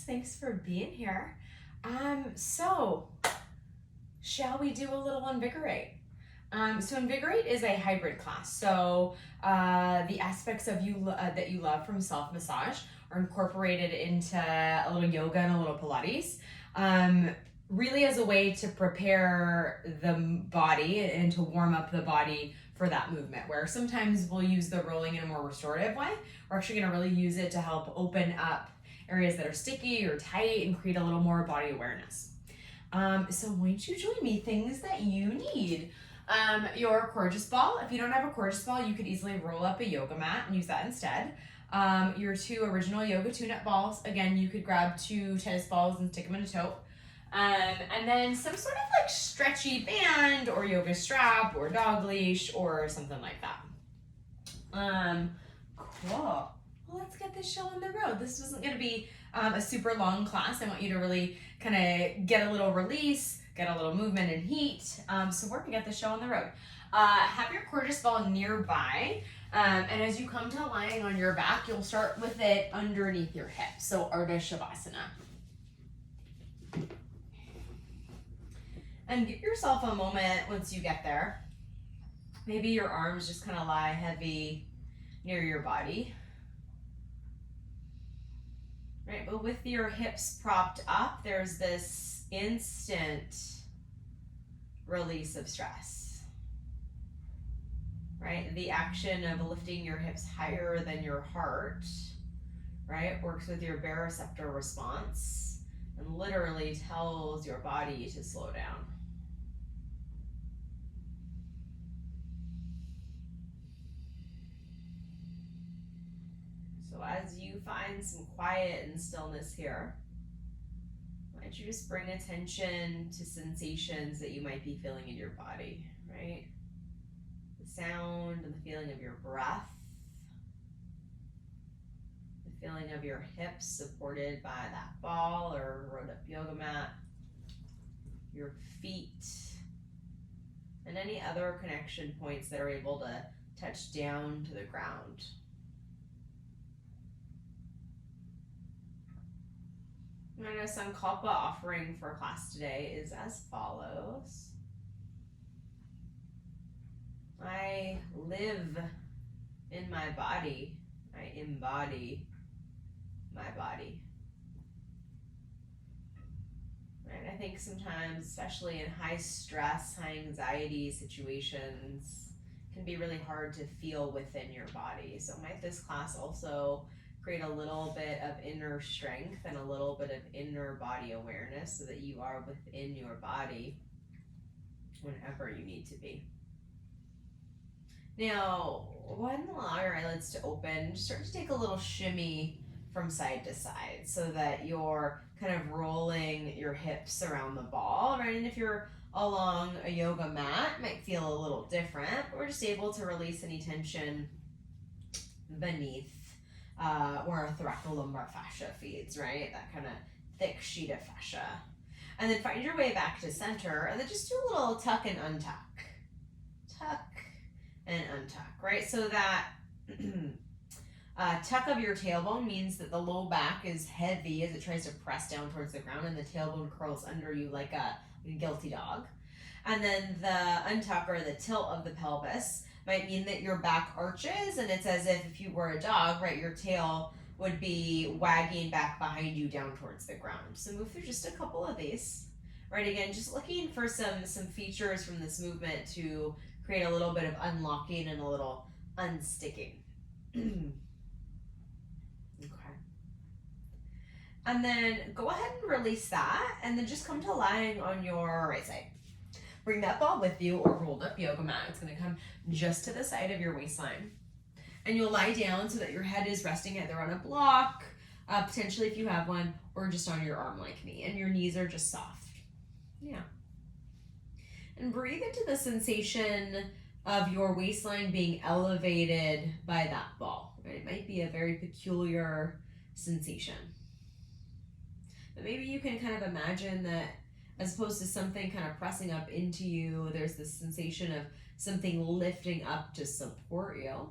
Corgeous. Thanks for being here. So shall we do a little Invigorate? So Invigorate is a hybrid class. So the aspects of you that you love from self-massage are incorporated into a little yoga and a little Pilates. Really as a way to prepare the body and to warm up the body for that movement, where sometimes we'll use the rolling in a more restorative way. We're actually going to really use it to help open up areas that are sticky or tight and create a little more body awareness. So why don't you join me? Things that you need. Your Corgeous ball. If you don't have a Corgeous ball, you could easily roll up a yoga mat and use that instead. Your 2 original yoga tune-up balls. Again, you could grab 2 tennis balls and stick them in a tote. And then some sort of like stretchy band or yoga strap or dog leash or something like that. Cool. Well, let's get this show on the road. This isn't going to be a super long class. I want you to really kind of get a little release, get a little movement and heat. So we're going to get this show on the road. Have your Corgeous ball nearby. And as you come to lying on your back, you'll start with it underneath your hip. So Ardha Shavasana. And give yourself a moment once you get there. Maybe your arms just kind of lie heavy near your body. Right, but with your hips propped up, there's this instant release of stress. Right, the action of lifting your hips higher than your heart, right, works with your baroreceptor response and literally tells your body to slow down. So as you find some quiet and stillness here, why don't you just bring attention to sensations that you might be feeling in your body, right? The sound and the feeling of your breath, the feeling of your hips supported by that ball or rolled up yoga mat, your feet, and any other connection points that are able to touch down to the ground. And a Sankalpa offering for class today is as follows. I live in my body. I embody my body. Right? I think sometimes, especially in high stress, high anxiety situations, it can be really hard to feel within your body. So might this class also create a little bit of inner strength and a little bit of inner body awareness so that you are within your body whenever you need to be. Now, go ahead and allow your eyelids to open. Just start to take a little shimmy from side to side so that you're kind of rolling your hips around the ball, right? And if you're along a yoga mat, it might feel a little different, but we're just able to release any tension beneath where our thoracolumbar fascia feeds, right? That kind of thick sheet of fascia. And then find your way back to center, and then just do a little tuck and untuck. Tuck and untuck, right? So that tuck of your tailbone means that the low back is heavy as it tries to press down towards the ground, and the tailbone curls under you like a guilty dog. And then the untuck, or the tilt of the pelvis, might mean that your back arches, and it's as if you were a dog, right? Your tail would be wagging back behind you down towards the ground. So move through just a couple of these. Right, again, just looking for some features from this movement to create a little bit of unlocking and a little unsticking. Okay. And then go ahead and release that, and then just come to lying on your right side. Bring that ball with you or rolled up yoga mat. It's going to come just to the side of your waistline. And you'll lie down so that your head is resting either on a block, potentially if you have one, or just on your arm like me. And your knees are just soft. Yeah. And breathe into the sensation of your waistline being elevated by that ball. Right? It might be a very peculiar sensation. But maybe you can kind of imagine that as opposed to something kind of pressing up into you, there's this sensation of something lifting up to support you.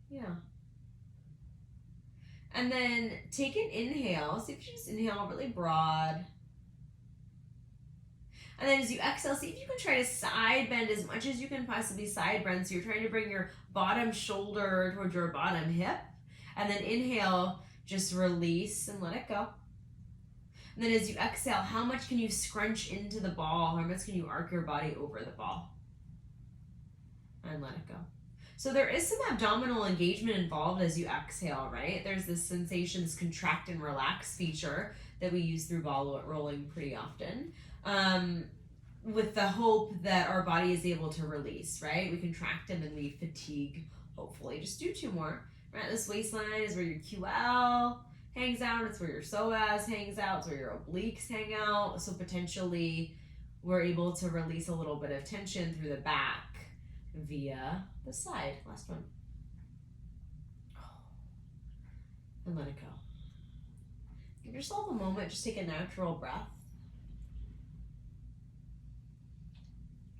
Yeah. And then take an inhale. See if you just inhale really broad. And then as you exhale, see if you can try to side bend as much as you can possibly side bend. So you're trying to bring your bottom shoulder towards your bottom hip. And then inhale, just release and let it go. And then as you exhale, how much can you scrunch into the ball? How much can you arc your body over the ball? And let it go. So there is some abdominal engagement involved as you exhale, right? There's this sensation, this contract and relax feature that we use through ball rolling pretty often. With the hope that our body is able to release, right? We contract and then we fatigue, hopefully. Just do 2 more. Right, this waistline is where your QL hangs out. It's where your psoas hangs out. It's where your obliques hang out. So potentially we're able to release a little bit of tension through the back via the side. Last one. And let it go. Give yourself a moment. Just take a natural breath.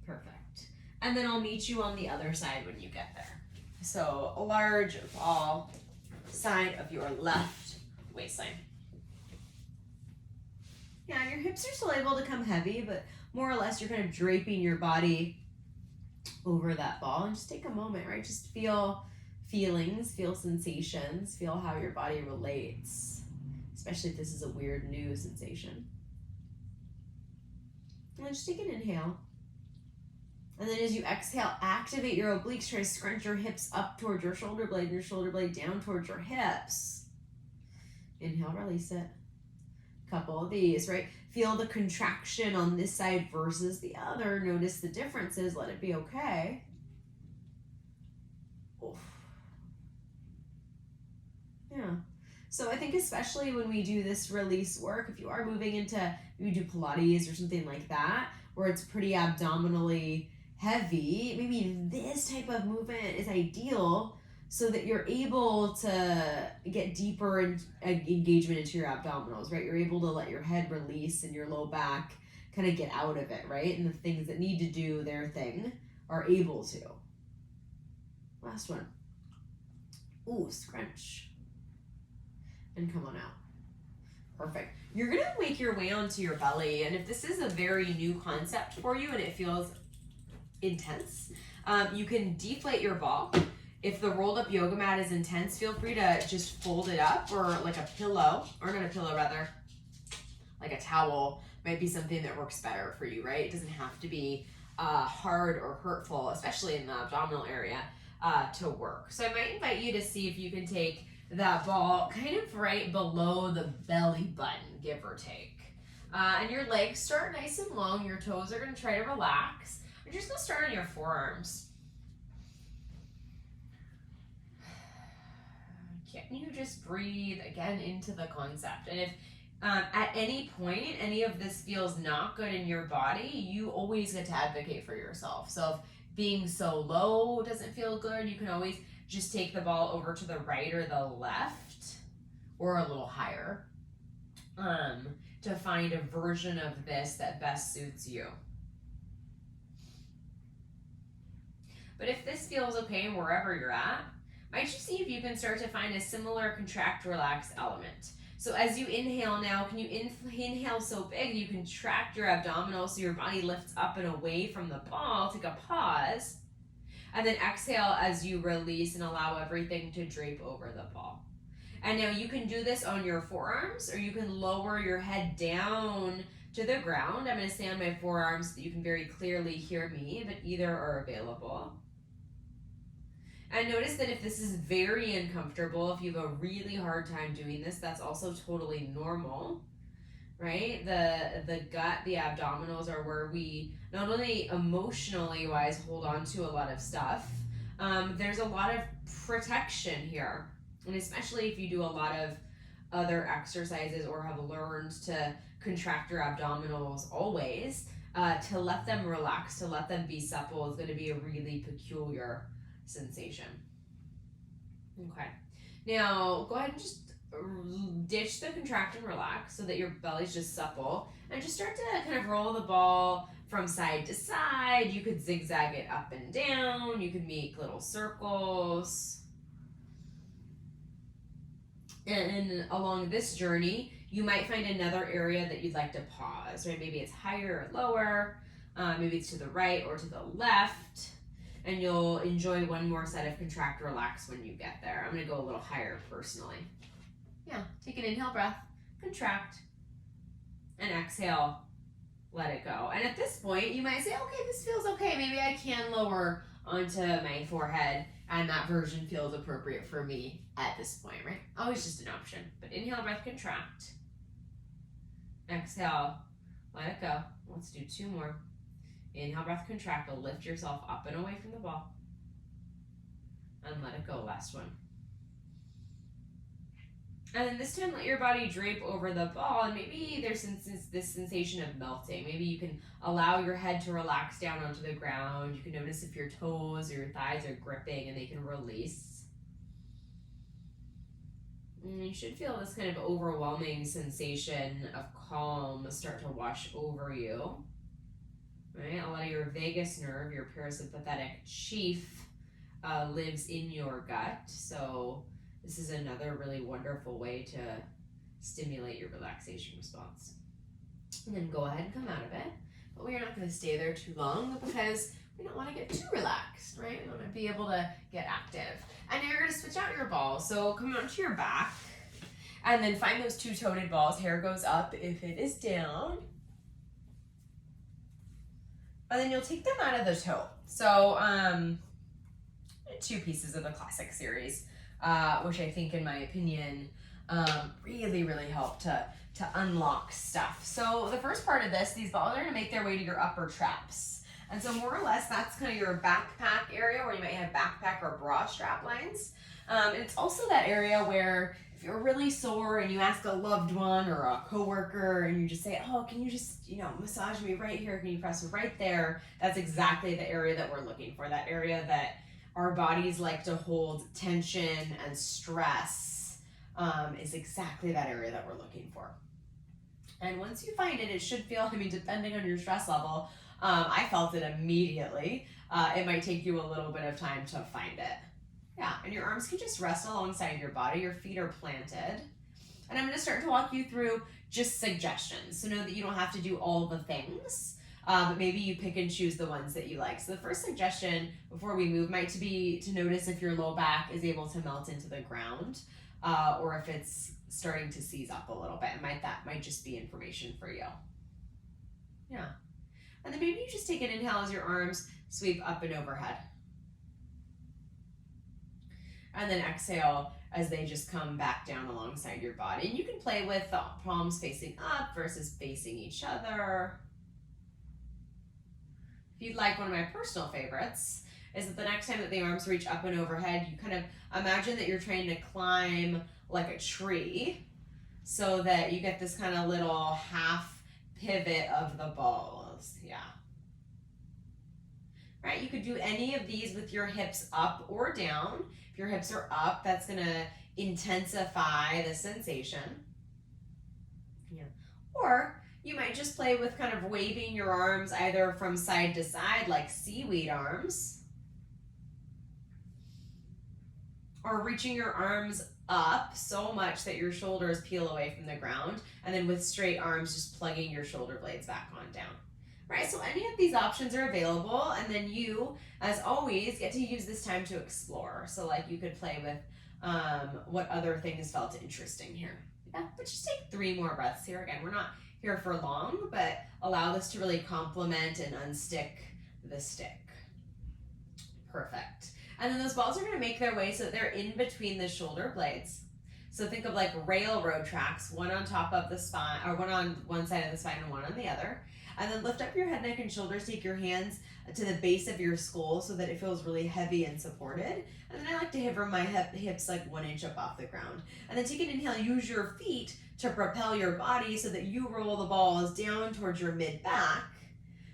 Perfect. And then I'll meet you on the other side when you get there. So a large ball, side of your left waistline. Yeah, and your hips are still able to come heavy, but more or less you're kind of draping your body over that ball. And just take a moment, right? Just feel feelings, feel sensations, feel how your body relates, especially if this is a weird new sensation. And then just take an inhale. And then as you exhale, activate your obliques. Try to scrunch your hips up towards your shoulder blade and your shoulder blade down towards your hips. Inhale, release it. Couple of these, right? Feel the contraction on this side versus the other. Notice the differences. Let it be okay. Oof. Yeah. So I think especially when we do this release work, if you are moving into, maybe do Pilates or something like that, where it's pretty abdominally heavy, maybe this type of movement is ideal so that you're able to get deeper in engagement into your abdominals, right? You're able to let your head release and your low back kind of get out of it, right? And the things that need to do their thing are able to. Last one. Ooh, scrunch. And come on out. Perfect. You're going to make your way onto your belly. And if this is a very new concept for you and it feels intense, you can deflate your ball. If the rolled up yoga mat is intense, feel free to just fold it up, or like a pillow, or not a pillow rather, like a towel might be something that works better for you, right? It doesn't have to be hard or hurtful, especially in the abdominal area, to work. So I might invite you to see if you can take that ball kind of right below the belly button, give or take. And your legs start nice and long. Your toes are going to try to relax. You're just going to start on your forearms. Can you just breathe again into the concept? And if at any point any of this feels not good in your body, you always get to advocate for yourself. So if being so low doesn't feel good, you can always just take the ball over to the right or the left, or a little higher, to find a version of this that best suits you. But if this feels okay wherever you're at, might you see if you can start to find a similar contract, relax element. So as you inhale now, can you inhale so big you contract your abdominals so your body lifts up and away from the ball? Take a pause. And then exhale as you release and allow everything to drape over the ball. And now you can do this on your forearms, or you can lower your head down to the ground. I'm going to stay on my forearms so that you can very clearly hear me, but either are available. And notice that if this is very uncomfortable, if you have a really hard time doing this, that's also totally normal, right? The gut, the abdominals are where we not only emotionally wise hold on to a lot of stuff, there's a lot of protection here. And especially if you do a lot of other exercises or have learned to contract your abdominals always, to let them relax, to let them be supple is going to be a really peculiar sensation. Okay. Now go ahead and just ditch the contract and relax so that your belly's just supple, and just start to kind of roll the ball from side to side. You could zigzag it up and down. You could make little circles. And along this journey, you might find another area that you'd like to pause, right? Maybe it's higher or lower, maybe it's to the right or to the left, and you'll enjoy one more set of contract, relax when you get there. I'm gonna go a little higher personally. Yeah, take an inhale breath, contract, and exhale, let it go. And at this point, you might say, okay, this feels okay. Maybe I can lower onto my forehead, and that version feels appropriate for me at this point, right? Always just an option. But inhale, breath, contract. Exhale, let it go. Let's do 2 more. Inhale, breath, contract. Lift yourself up and away from the ball. And let it go, last one. And then this time, let your body drape over the ball, and maybe there's this sensation of melting. Maybe you can allow your head to relax down onto the ground. You can notice if your toes or your thighs are gripping and they can release. And you should feel this kind of overwhelming sensation of calm start to wash over you. Right? A lot of your vagus nerve, your parasympathetic chief, lives in your gut. So this is another really wonderful way to stimulate your relaxation response. And then go ahead and come out of it. But we're not going to stay there too long because we don't want to get too relaxed, right? We want to be able to get active. And you're going to switch out your balls. So come onto your back and then find those 2-toed balls. Hair goes up if it is down. And then you'll take them out of the toe. So 2 pieces of the classic series. Which I think, in my opinion, really, really help to unlock stuff. So the first part of this, these balls are gonna make their way to your upper traps. And so more or less, that's kind of your backpack area where you might have backpack or bra strap lines. It's also that area where if you're really sore and you ask a loved one or a coworker and you just say, oh, can you just, massage me right here? Can you press right there? That's exactly the area that we're looking for, that area that our bodies like to hold tension and stress, is exactly that area that we're looking for. And once you find it, it should feel, depending on your stress level, I felt it immediately. It might take you a little bit of time to find it. Yeah, and your arms can just rest alongside your body. Your feet are planted. And I'm going to start to walk you through just suggestions. So know that you don't have to do all the things. But maybe you pick and choose the ones that you like. So the first suggestion before we move might be to notice if your low back is able to melt into the ground, or if it's starting to seize up a little bit. That might just be information for you. Yeah. And then maybe you just take an inhale as your arms sweep up and overhead. And then exhale as they just come back down alongside your body. And you can play with the palms facing up versus facing each other. If you'd like, one of my personal favorites is that the next time that the arms reach up and overhead, you kind of imagine that you're trying to climb like a tree so that you get this kind of little half pivot of the balls. Yeah. Right, you could do any of these with your hips up or down. If your hips are up, that's going to intensify the sensation. Yeah. Or you might just play with kind of waving your arms either from side to side like seaweed arms, or reaching your arms up so much that your shoulders peel away from the ground, and then with straight arms just plugging your shoulder blades back on down. Right, so any of these options are available, and then you, as always, get to use this time to explore. So like you could play with what other things felt interesting here. Yeah, but just take 3 more breaths here. Again, we're not here for long, but allow this to really complement and unstick the stick. Perfect. And then those balls are going to make their way so that they're in between the shoulder blades. So think of like railroad tracks, one on top of the spine, or one on one side of the spine and one on the other. And then lift up your head, neck, and shoulders. Take your hands to the base of your skull so that it feels really heavy and supported. And then I like to hover my hips like 1 inch up off the ground. And then take an inhale, use your feet to propel your body so that you roll the balls down towards your mid-back,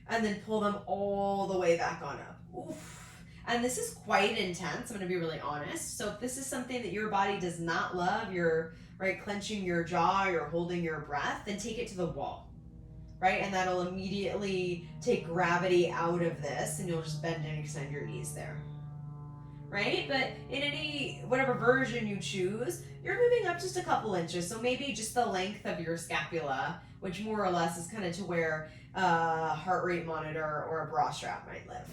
and then pull them all the way back on up. Oof. And this is quite intense, I'm gonna be really honest. So if this is something that your body does not love, you're clenching your jaw, you're holding your breath, then take it to the wall, right? And that'll immediately take gravity out of this, and you'll just bend and extend your knees there. right? But in any, whatever version you choose, you're moving up just a couple inches. So maybe just the length of your scapula, which more or less is kind of to where a heart rate monitor or a bra strap might live.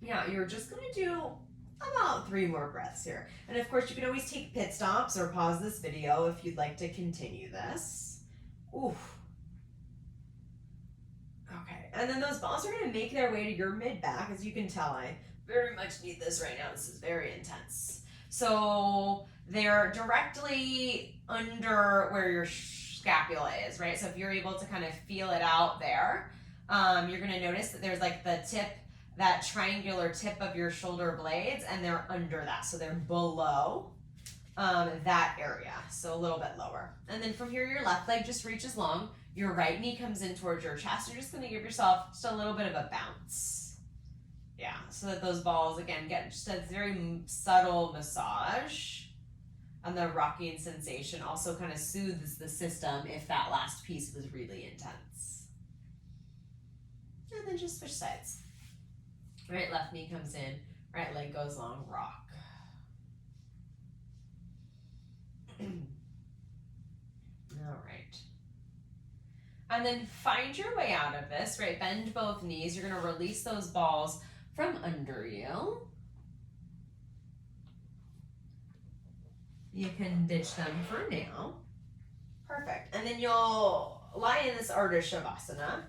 Yeah, you're just gonna do about 3 more breaths here. And of course, you can always take pit stops or pause this video if you'd like to continue this. Oof. Okay, and then those balls are gonna make their way to your mid-back. As you can tell, I very much need this right now. This is very intense. So they're directly under where your scapula is, right? So if you're able to kind of feel it out there, you're gonna notice that there's like the tip, that triangular tip of your shoulder blades, and they're under that. So they're below that area, so a little bit lower. And then from here, your left leg just reaches long. Your right knee comes in towards your chest. You're just gonna give yourself just a little bit of a bounce. Yeah, so that those balls, again, get just a very subtle massage. And the rocking sensation also kind of soothes the system if that last piece was really intense. And then just switch sides. Right left knee comes in, right leg goes long, rock. All right. And then find your way out of this, right? Bend both knees. You're gonna release those balls from under you. You can ditch them for now. Perfect. And then you'll lie in this Ardha Shavasana.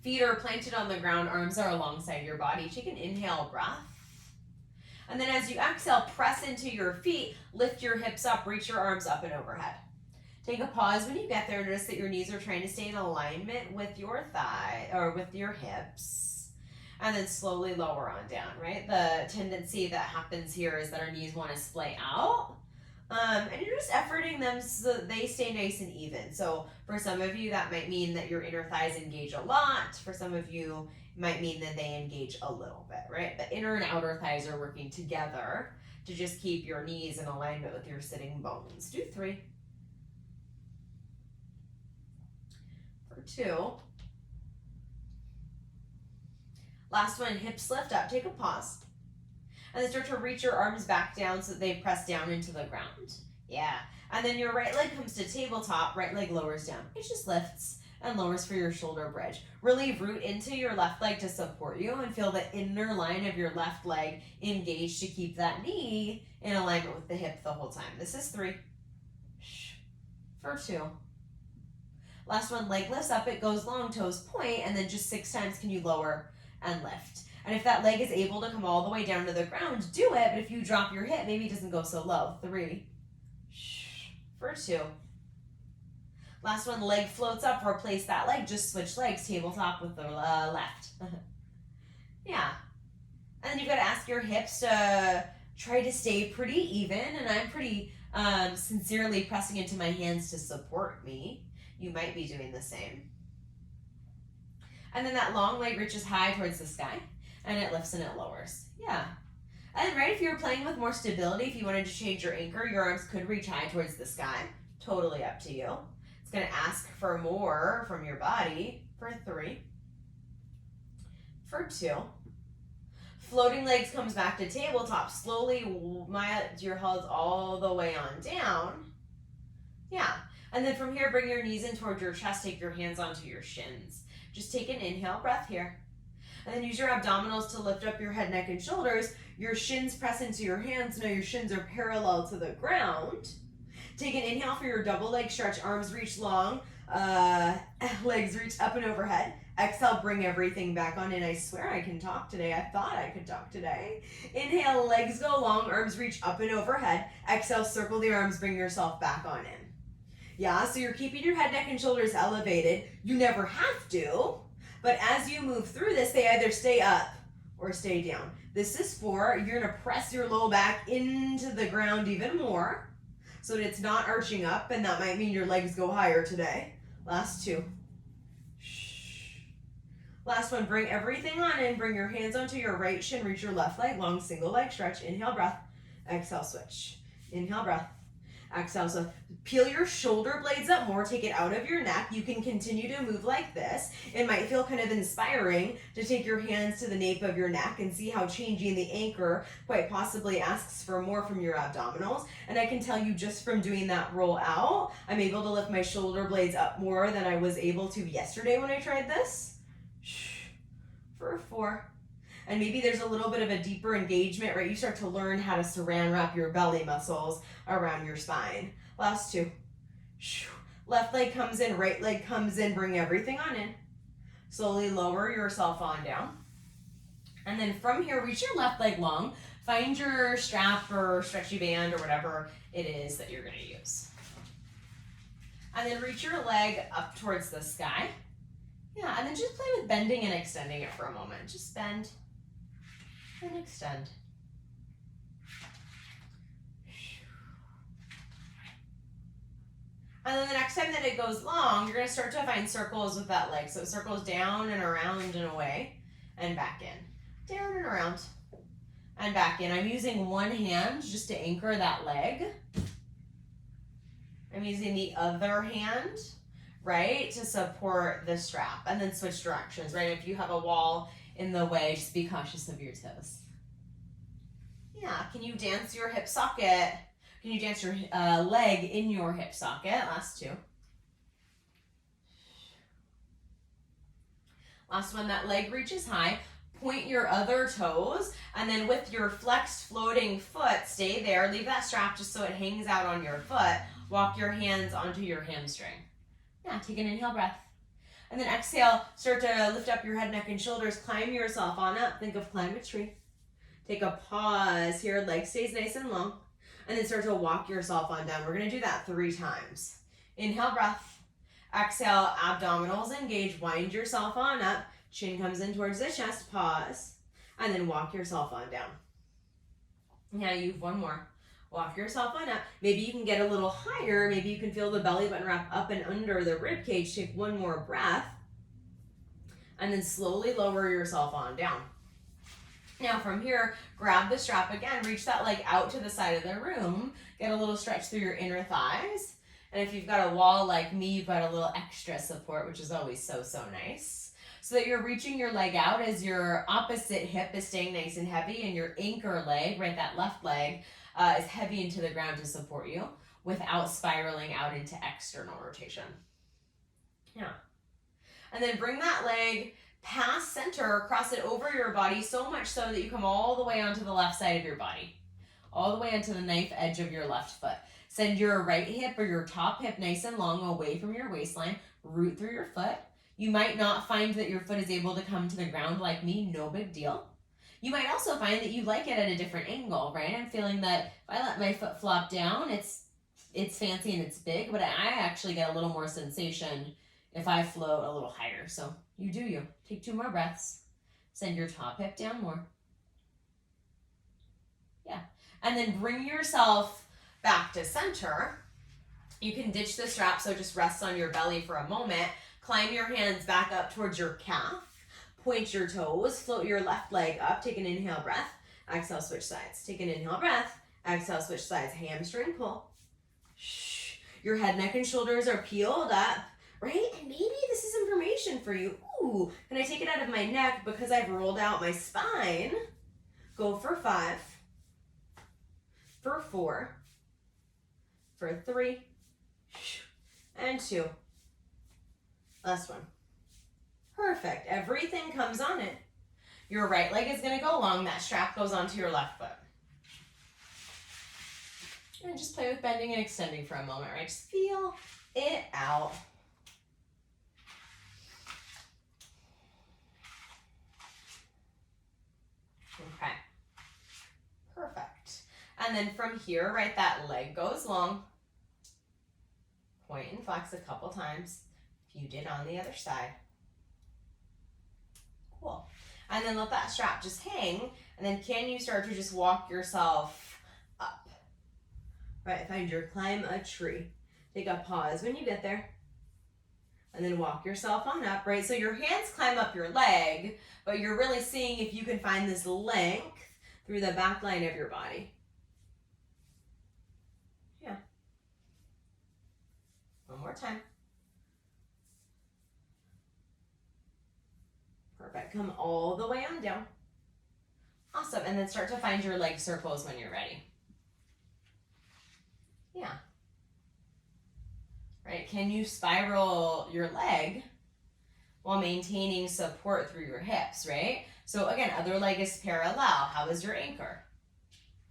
Feet are planted on the ground, arms are alongside your body. Take an inhale breath. And then as you exhale, press into your feet, lift your hips up, reach your arms up and overhead. Take a pause when you get there. Notice that your knees are trying to stay in alignment with your thigh or with your hips. And then slowly lower on down, right? The tendency that happens here is that our knees want to splay out. And you're just efforting them so that they stay nice and even. So for some of you, that might mean that your inner thighs engage a lot. For some of you, it might mean that they engage a little bit, right? The inner and outer thighs are working together to just keep your knees in alignment with your sitting bones. Do 3. For 2. Last one, hips lift up. Take a pause. And then start to reach your arms back down so that they press down into the ground. Yeah. And then your right leg comes to tabletop, right leg lowers down. It just lifts and lowers for your shoulder bridge. Really root into your left leg to support you and feel the inner line of your left leg engaged to keep that knee in alignment with the hip the whole time. This is 3. For 2. Last one, leg lifts up, it goes long, toes point, and then just 6 times can you lower and lift. And if that leg is able to come all the way down to the ground, do it. But if you drop your hip, maybe it doesn't go so low. 3. For 2. Last one, leg floats up. Replace that leg. Just switch legs. Tabletop with the left. Yeah. And then you've got to ask your hips to try to stay pretty even. And I'm pretty sincerely pressing into my hands to support me. You might be doing the same. And then that long leg reaches high towards the sky. And it lifts and it lowers. Yeah. And right, if you're playing with more stability, if you wanted to change your anchor, your arms could reach high towards the sky. Totally up to you. It's going to ask for more from your body. For 3. For 2. Floating legs comes back to tabletop. Slowly, your head all the way on down. Yeah. And then from here, bring your knees in towards your chest. Take your hands onto your shins. Just take an inhale breath here. And then use your abdominals to lift up your head, neck, and shoulders. Your shins press into your hands. Now your shins are parallel to the ground. Take an inhale for your double leg stretch. Arms reach long. Legs reach up and overhead. Exhale, bring everything back on in. I swear I can talk today. I thought I could talk today. Inhale, legs go long. Arms reach up and overhead. Exhale, circle the arms. Bring yourself back on in. Yeah, so you're keeping your head, neck, and shoulders elevated. You never have to. But as you move through this, they either stay up or stay down. This is 4. You're going to press your low back into the ground even more so that it's not arching up, and that might mean your legs go higher today. Last 2. Last one, bring everything on in. Bring your hands onto your right shin. Reach your left leg, long single leg stretch. Inhale, breath. Exhale, switch. Inhale, breath. Exhale, so peel your shoulder blades up more, take it out of your neck. You can continue to move like this. It might feel kind of inspiring to take your hands to the nape of your neck and see how changing the anchor quite possibly asks for more from your abdominals. And I can tell you just from doing that roll out, I'm able to lift my shoulder blades up more than I was able to yesterday when I tried this. For 4. And maybe there's a little bit of a deeper engagement, right? You start to learn how to saran wrap your belly muscles around your spine. Last 2. Left leg comes in, right leg comes in, bring everything on in. Slowly lower yourself on down. And then from here, reach your left leg long. Find your strap or stretchy band or whatever it is that you're gonna use. And then reach your leg up towards the sky. Yeah, and then just play with bending and extending it for a moment. Just bend and extend. And then the next time that it goes long, you're going to start to find circles with that leg. So it circles down and around and away and back in. Down and around and back in. I'm using one hand just to anchor that leg. I'm using the other hand, right, to support the strap. And then switch directions, right? If you have a wall in the way, just be cautious of your toes. Yeah, can you dance your hip socket? Can you dance your leg in your hip socket? Last 2. Last one, that leg reaches high. Point your other toes, and then with your flexed floating foot, stay there. Leave that strap just so it hangs out on your foot. Walk your hands onto your hamstring. Yeah, take an inhale breath. And then exhale, start to lift up your head, neck, and shoulders. Climb yourself on up. Think of climb a tree. Take a pause here. Leg stays nice and long. And then start to walk yourself on down. We're going to do that 3 times. Inhale, breath. Exhale, abdominals engage. Wind yourself on up. Chin comes in towards the chest. Pause. And then walk yourself on down. Now you've one more. Walk yourself on up. Maybe you can get a little higher. Maybe you can feel the belly button wrap up and under the rib cage. Take one more breath. And then slowly lower yourself on down. Now from here, grab the strap again. Reach that leg out to the side of the room. Get a little stretch through your inner thighs. And if you've got a wall like me, you've got a little extra support, which is always so, so nice. So that you're reaching your leg out as your opposite hip is staying nice and heavy, and your anchor leg, right, that left leg, is heavy into the ground to support you without spiraling out into external rotation. Yeah. And then bring that leg past center, cross it over your body so much so that you come all the way onto the left side of your body, all the way onto the knife edge of your left foot. Send your right hip or your top hip nice and long away from your waistline, root through your foot. You might not find that your foot is able to come to the ground like me, no big deal. You might also find that you like it at a different angle, right? I'm feeling that if I let my foot flop down, it's fancy and it's big, but I actually get a little more sensation if I float a little higher. So you do you. Take 2 more breaths. Send your top hip down more. Yeah. And then bring yourself back to center. You can ditch the strap, so just rest on your belly for a moment. Climb your hands back up towards your calf. Point your toes. Float your left leg up. Take an inhale breath. Exhale, switch sides. Take an inhale breath. Exhale, switch sides. Hamstring pull. Shh. Your head, neck, and shoulders are peeled up. Right? And maybe this is information for you. Ooh, can I take it out of my neck because I've rolled out my spine? Go for 5, for 4, for 3, and 2. Last one. Perfect. Everything comes on it. Your right leg is going to go long. That strap goes onto your left foot. And just play with bending and extending for a moment, right? Just feel it out. Okay. Perfect. And then from here, right, that leg goes long. Point and flex a couple times. If you did on the other side. Cool. And then let that strap just hang. And then can you start to just walk yourself up? Right, find your climb a tree. Take a pause when you get there. And then walk yourself on up, right? So your hands climb up your leg, but you're really seeing if you can find this length through the back line of your body. Yeah. come all the way on down. Awesome, and then start to find your leg circles when you're ready. Yeah. Right, can you spiral your leg while maintaining support through your hips, right? So again, other leg is parallel. How is your anchor?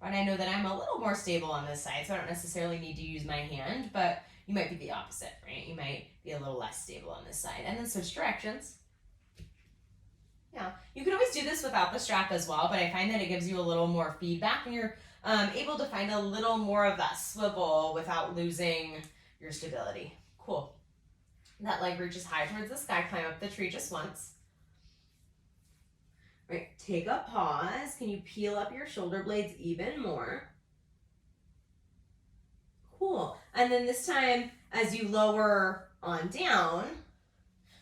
Right, I know that I'm a little more stable on this side, so I don't necessarily need to use my hand, but you might be the opposite, right? You might be a little less stable on this side. And then switch directions. Yeah, you can always do this without the strap as well, but I find that it gives you a little more feedback and you're able to find a little more of that swivel without losing your stability. Cool. That leg reaches high towards the sky. Climb up the tree just once. Right, take a pause. Can you peel up your shoulder blades even more? Cool. And then this time, as you lower on down,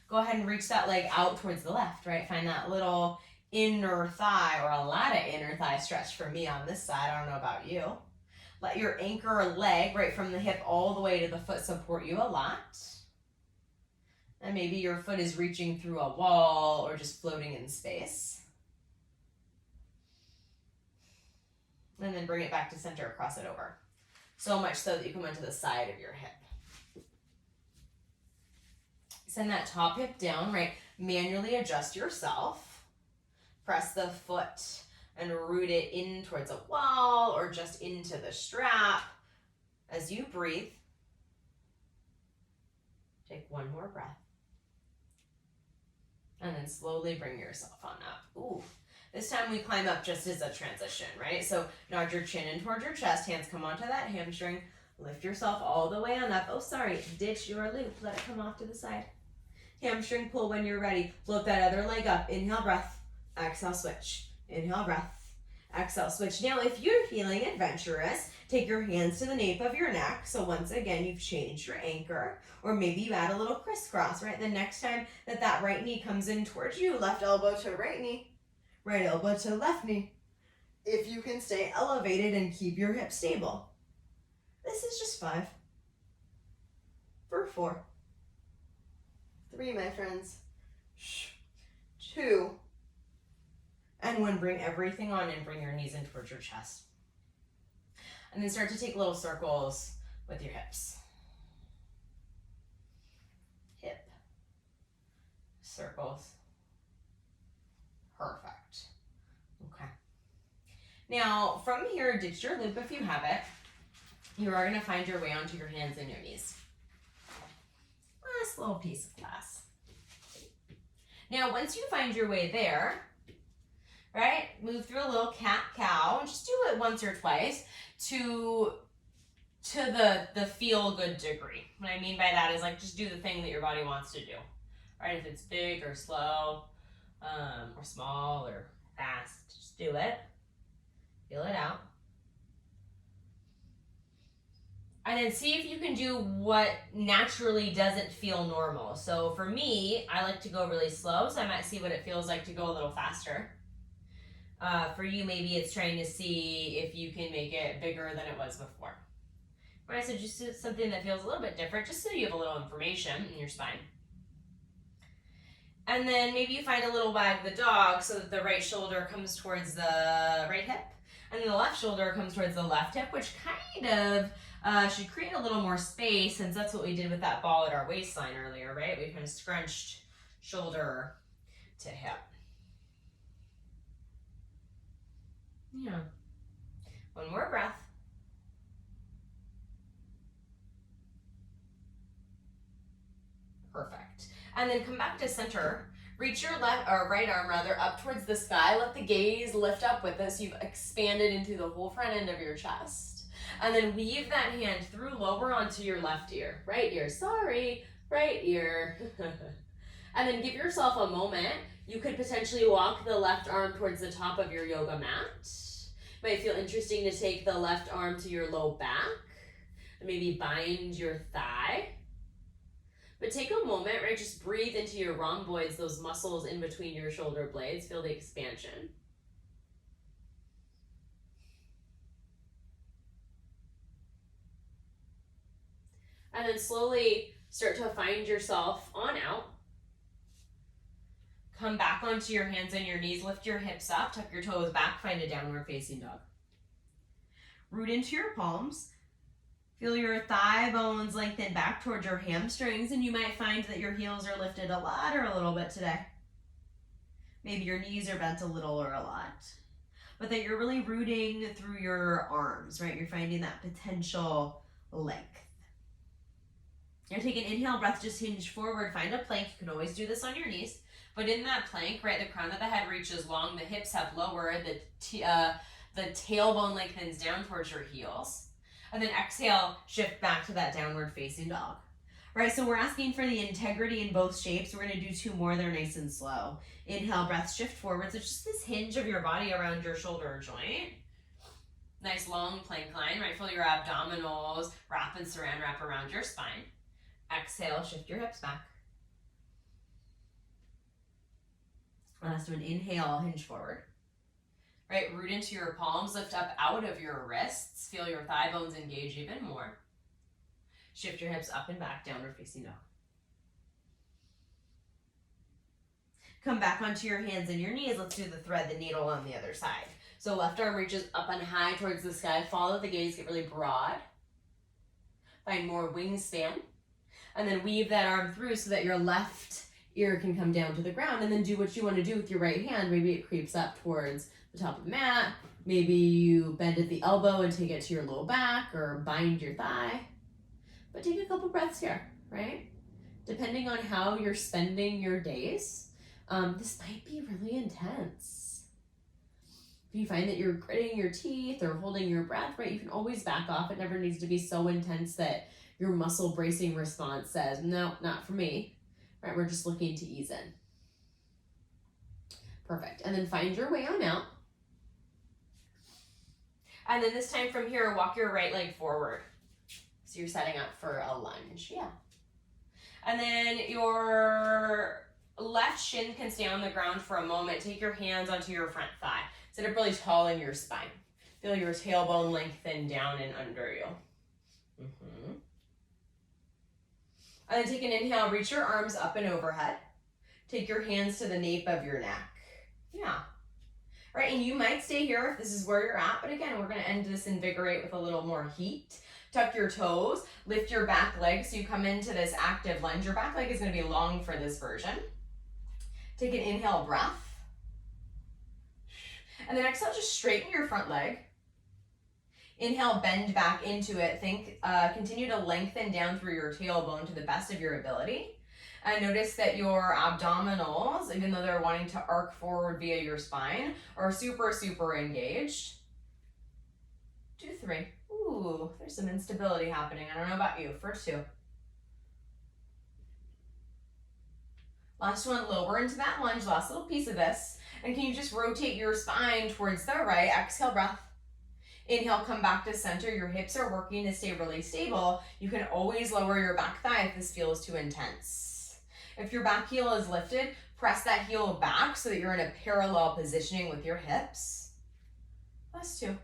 go ahead and reach that leg out towards the left, right? Find that little inner thigh, or a lot of inner thigh stretch for me on this side. I don't know about you. Let your anchor leg right from the hip all the way to the foot support you a lot. And maybe your foot is reaching through a wall or just floating in space. And then bring it back to center, cross it over. So much so that you come onto the side of your hip. Send that top hip down, right? Manually adjust yourself. Press the foot and root it in towards a wall or just into the strap. As you breathe, take one more breath. And then slowly bring yourself on up. Ooh. This time we climb up just as a transition, right? So nod your chin in towards your chest, hands come onto that hamstring, lift yourself all the way on up. Oh, sorry, ditch your loop, let it come off to the side. Hamstring pull when you're ready. Float that other leg up. Inhale, breath. Exhale, switch. Inhale, breath. Exhale, switch. Now, if you're feeling adventurous, take your hands to the nape of your neck. So once again, you've changed your anchor. Or maybe you add a little crisscross, right? The next time that right knee comes in towards you, left elbow to right knee. Right elbow to left knee. If you can stay elevated and keep your hips stable. This is just 5. For 4. 3, my friends. 2. And 1, bring everything on and bring your knees in towards your chest. And then start to take little circles with your hips. Hip. Circles. Perfect. Okay. Now, from here, ditch your loop if you have it. You are going to find your way onto your hands and your knees. Last little piece of class. Now, once you find your way there, right, move through a little cat-cow, and just do it once or twice to the feel-good degree. What I mean by that is, like, just do the thing that your body wants to do, right? If it's big or slow, or small or fast, just do it. Feel it out. And then see if you can do what naturally doesn't feel normal. So for me, I like to go really slow, so I might see what it feels like to go a little faster. For you, maybe it's trying to see if you can make it bigger than it was before. Right, so just do something that feels a little bit different, just so you have a little information in your spine. And then maybe you find a little wag the dog so that the right shoulder comes towards the right hip, and then the left shoulder comes towards the left hip, which kind of should create a little more space, since that's what we did with that ball at our waistline earlier, right? We kind of scrunched shoulder to hip. Yeah. One more breath. Perfect. And then come back to center. Reach your left or right arm rather up towards the sky. Let the gaze lift up with this. You've expanded into the whole front end of your chest. And then weave that hand through lower onto your left ear. Right ear, sorry, right ear. And then give yourself a moment. You could potentially walk the left arm towards the top of your yoga mat. Might feel interesting to take the left arm to your low back. And maybe bind your thigh. But take a moment, right? Just breathe into your rhomboids, those muscles in between your shoulder blades. Feel the expansion. And then slowly start to find yourself on out. Come back onto your hands and your knees. Lift your hips up. Tuck your toes back. Find a downward facing dog. Root into your palms. Feel your thigh bones lengthen back towards your hamstrings, and you might find that your heels are lifted a lot or a little bit today. Maybe your knees are bent a little or a lot. But that you're really rooting through your arms, right? You're finding that potential length. You're taking an inhale breath, just hinge forward, find a plank. You can always do this on your knees. But in that plank, right, the crown of the head reaches long, the hips have lowered, the tailbone lengthens down towards your heels. And then exhale, shift back to that downward facing dog. Right, so we're asking for the integrity in both shapes. We're gonna do 2 more, they're nice and slow. Inhale, breath, shift forward. So just this hinge of your body around your shoulder joint. Nice long plank line, right? Feel your abdominals wrap and saran wrap around your spine. Exhale, shift your hips back. Last one, inhale, hinge forward. Right, root into your palms, lift up out of your wrists. Feel your thigh bones engage even more. Shift your hips up and back, downward facing dog. Come back onto your hands and your knees. Let's do the thread the needle on the other side. So left arm reaches up and high towards the sky. Follow the gaze, get really broad. Find more wingspan. And then weave that arm through so that your left ear can come down to the ground, and then do what you want to do with your right hand. Maybe it creeps up towards the top of the mat. Maybe you bend at the elbow and take it to your low back, or bind your thigh. But take a couple breaths here, right? Depending on how you're spending your days, this might be really intense. If you find that you're gritting your teeth or holding your breath, right, you can always back off. It never needs to be so intense that your muscle bracing response says, no, not for me, right? We're just looking to ease in. Perfect. And then find your way on out. And then this time from here, walk your right leg forward. So you're setting up for a lunge, yeah. And then your left shin can stay on the ground for a moment. Take your hands onto your front thigh. Sit up really tall in your spine. Feel your tailbone lengthen down and under you. And then take an inhale, reach your arms up and overhead. Take your hands to the nape of your neck. Yeah. Right, and you might stay here if this is where you're at, but again, we're gonna end this invigorate with a little more heat. Tuck your toes, lift your back leg so you come into this active lunge. Your back leg is gonna be long for this version. Take an inhale breath. And then exhale, just straighten your front leg. Inhale, bend back into it. Continue to lengthen down through your tailbone to the best of your ability. And notice that your abdominals, even though they're wanting to arc forward via your spine, are super, super engaged. Do 3. Ooh, there's some instability happening. I don't know about you. For 2. Last one, lower into that lunge, last little piece of this. And can you just rotate your spine towards the right? Exhale, breath. Inhale, come back to center. Your hips are working to stay really stable. You can always lower your back thigh if this feels too intense. If your back heel is lifted, press that heel back so that you're in a parallel positioning with your hips. Last 2.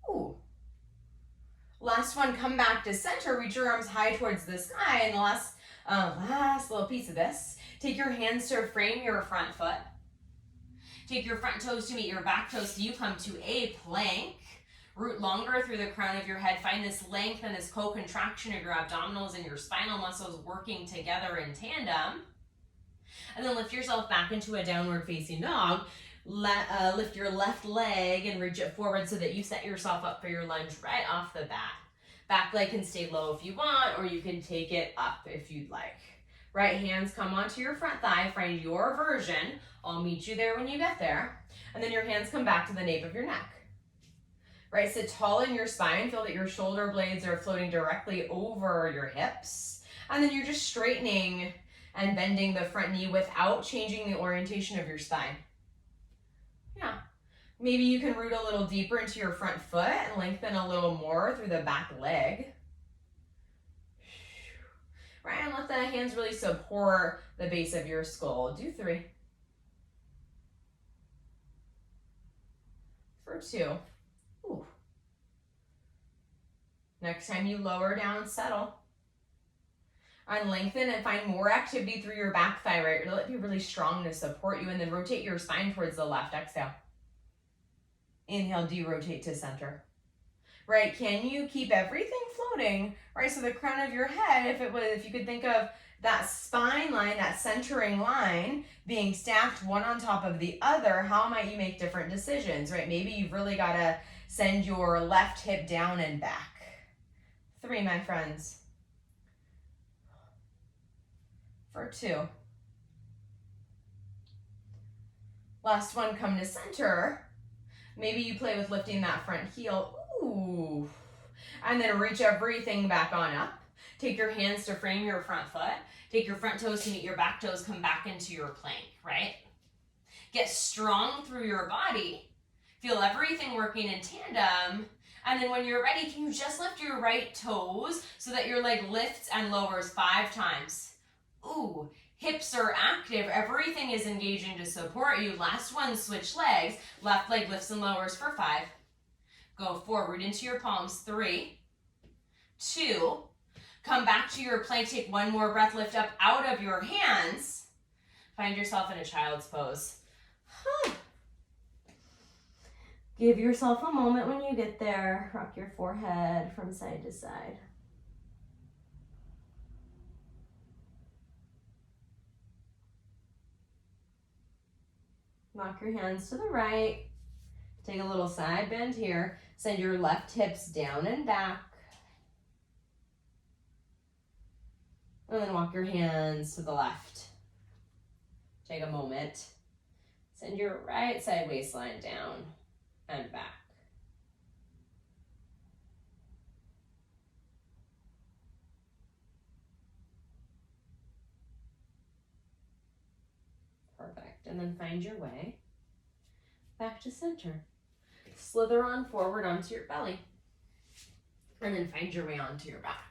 Ooh. Last one, come back to center. Reach your arms high towards the sky. And the last little piece of this, take your hands to frame your front foot. Take your front toes to meet your back toes so you come to a plank. Root longer through the crown of your head. Find this length and this co-contraction of your abdominals and your spinal muscles working together in tandem. And then lift yourself back into a downward facing dog. Lift your left leg and reach it forward so that you set yourself up for your lunge right off the bat. Back leg can stay low if you want, or you can take it up if you'd like. Right hands come onto your front thigh. Find your version. I'll meet you there when you get there. And then your hands come back to the nape of your neck. Right, sit tall in your spine. Feel that your shoulder blades are floating directly over your hips. And then you're just straightening and bending the front knee without changing the orientation of your spine. Yeah. Maybe you can root a little deeper into your front foot and lengthen a little more through the back leg. Right, and let the hands really support the base of your skull. Do 3. For 2. Ooh. Next time you lower down, settle. And lengthen and find more activity through your back thigh, right? Let it be really strong to support you. And then rotate your spine towards the left. Exhale. Inhale, derotate to center. Right, can you keep everything floating? Right, so the crown of your head, if you could think of that spine line, that centering line being stacked one on top of the other, how might you make different decisions, right? Maybe you've really got to send your left hip down and back. 3, my friends. For 2. Last one, come to center. Maybe you play with lifting that front heel. Ooh. And then reach everything back on up. Take your hands to frame your front foot. Take your front toes to meet your back toes. Come back into your plank, right? Get strong through your body. Feel everything working in tandem. And then when you're ready, can you just lift your right toes so that your leg lifts and lowers 5 times? Ooh. Hips are active. Everything is engaging to support you. Last one, switch legs. Left leg lifts and lowers for 5. Go forward into your palms. 3, 2. Come back to your plank. Take one more breath. Lift up out of your hands. Find yourself in a child's pose. Give yourself a moment when you get there. Rock your forehead from side to side. Lock your hands to the right. Take a little side bend here. Send your left hips down and back. And then walk your hands to the left. Take a moment. Send your right side waistline down and back. Perfect. And then find your way back to center. Slither on forward onto your belly. And then find your way onto your back.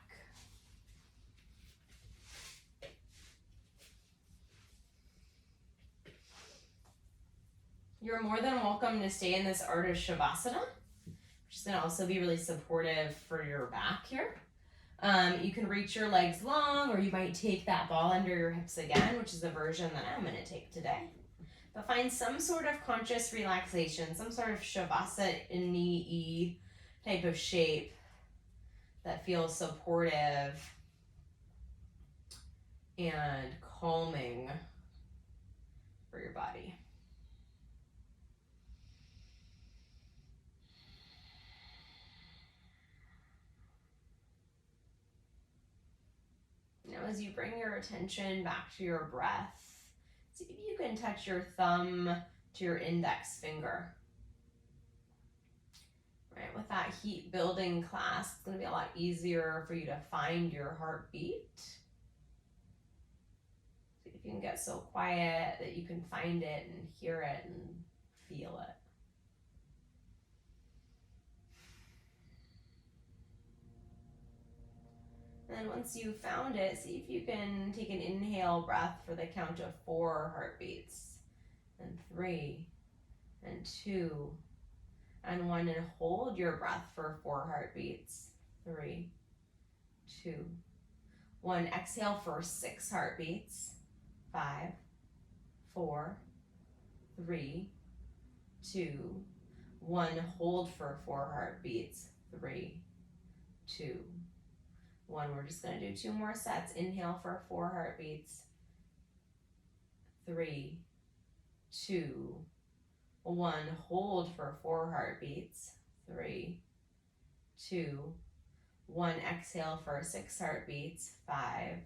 You're more than welcome to stay in this Ardha Shavasana, which is going to also be really supportive for your back here. You can reach your legs long, or you might take that ball under your hips again, which is the version that I'm going to take today. But find some sort of conscious relaxation, some sort of Shavasana-y type of shape that feels supportive and calming for your body. Now, as you bring your attention back to your breath, see if you can touch your thumb to your index finger. Right, with that heat building class, it's going to be a lot easier for you to find your heartbeat. See if you can get so quiet that you can find it and hear it and feel it. And then once you've found it, see if you can take an inhale breath for the count of 4 heartbeats. And 3, and 2, and 1, and hold your breath for 4 heartbeats. 3, 2, 1. Exhale for 6 heartbeats. 5, 4, 3, 2, 1. Hold for 4 heartbeats. 3, 2, 1. We're just going to do 2 more sets. Inhale for 4 heartbeats. 3, 2, 1. Hold for 4 heartbeats. 3, 2, 1. Exhale for 6 heartbeats. 5,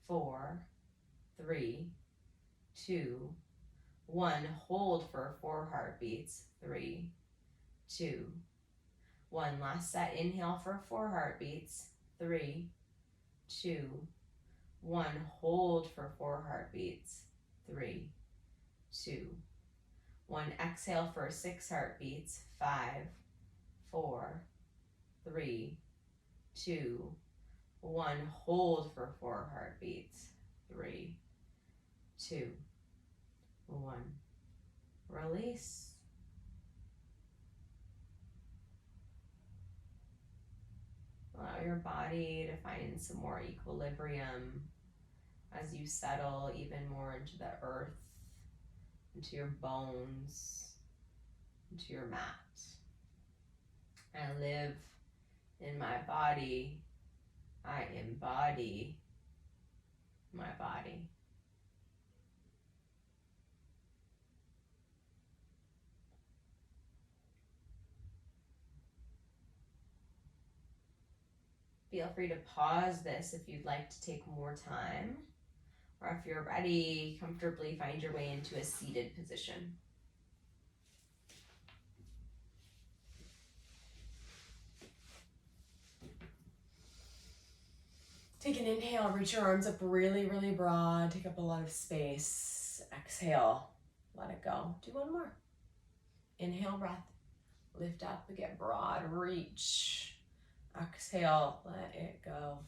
4, 3, 2, 1. Hold for 4 heartbeats. 3, 2, 1. Last set. Inhale for 4 heartbeats. 3, 2, 1. Hold for 4 heartbeats. 3, 2, 1. Exhale for 6 heartbeats. 5, 4, 3, 2, 1. Hold for 4 heartbeats. 3, 2, 1. Release. Allow your body to find some more equilibrium as you settle even more into the earth, into your bones, into your mat. I live in my body. I embody my body. Feel free to pause this if you'd like to take more time, or if you're ready, comfortably find your way into a seated position. Take an inhale, reach your arms up really, really broad, take up a lot of space. Exhale, let it go. Do one more. Inhale, breath, lift up, get broad, reach. Exhale, let it go.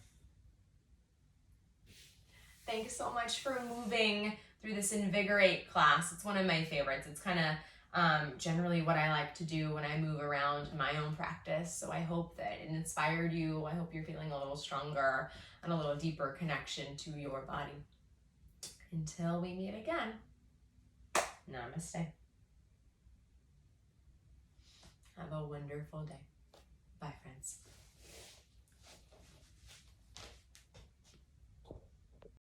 Thanks so much for moving through this Invigorate class. It's one of my favorites. It's kind of generally what I like to do when I move around in my own practice. So I hope that it inspired you. I hope you're feeling a little stronger and a little deeper connection to your body. Until we meet again, namaste. Have a wonderful day.